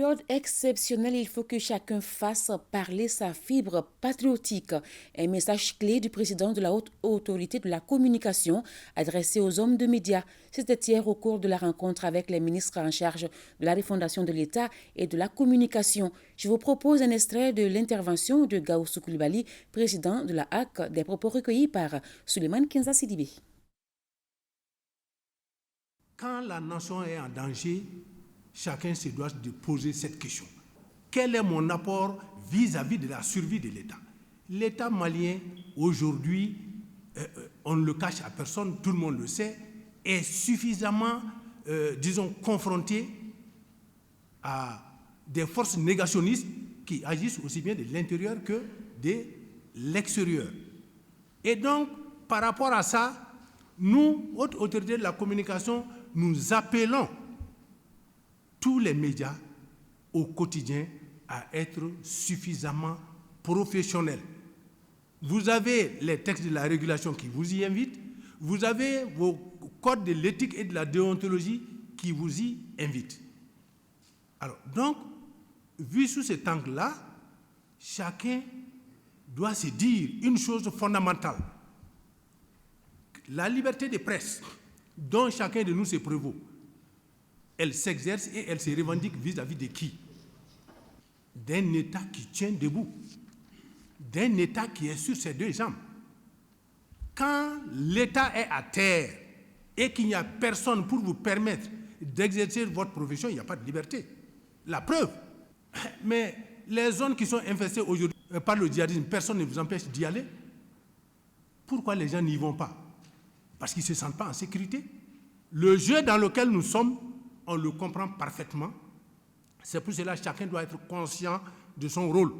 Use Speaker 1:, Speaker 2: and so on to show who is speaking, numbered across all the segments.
Speaker 1: période exceptionnelle, il faut que chacun fasse parler sa fibre patriotique. Un message clé du président de la Haute Autorité de la Communication adressé aux hommes de médias. C'était hier au cours de la rencontre avec les ministres en charge de la refondation de l'État et de la communication. Je vous propose un extrait de l'intervention de Gaoussou Koulibaly, président de la HAC, des propos recueillis par Souleymane Kenza Sidibé.
Speaker 2: Quand la nation est en danger, chacun se doit de poser cette question. Quel est mon apport vis-à-vis de la survie de l'État? L'État malien, aujourd'hui, on ne le cache à personne, tout le monde le sait, est suffisamment, confronté à des forces négationnistes qui agissent aussi bien de l'intérieur que de l'extérieur. Et donc, par rapport à ça, nous, haute autorité de la communication, nous appelons tous les médias au quotidien à être suffisamment professionnels. Vous avez les textes de la régulation qui vous y invitent, vous avez vos codes de l'éthique et de la déontologie qui vous y invitent. Alors, donc, vu sous cet angle-là, chacun doit se dire une chose fondamentale. La liberté de presse, dont chacun de nous se prévaut, elle s'exerce et elle se revendique vis-à-vis de qui? D'un État qui tient debout, d'un État qui est sur ses deux jambes. Quand l'État est à terre et qu'il n'y a personne pour vous permettre d'exercer votre profession, il n'y a pas de liberté. La preuve. Mais les zones qui sont infestées aujourd'hui par le djihadisme, personne ne vous empêche d'y aller. Pourquoi les gens n'y vont pas? Parce qu'ils ne se sentent pas en sécurité. Le jeu dans lequel nous sommes, on le comprend parfaitement. C'est pour cela que chacun doit être conscient de son rôle.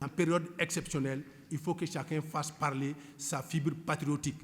Speaker 2: En période exceptionnelle, il faut que chacun fasse parler sa fibre patriotique.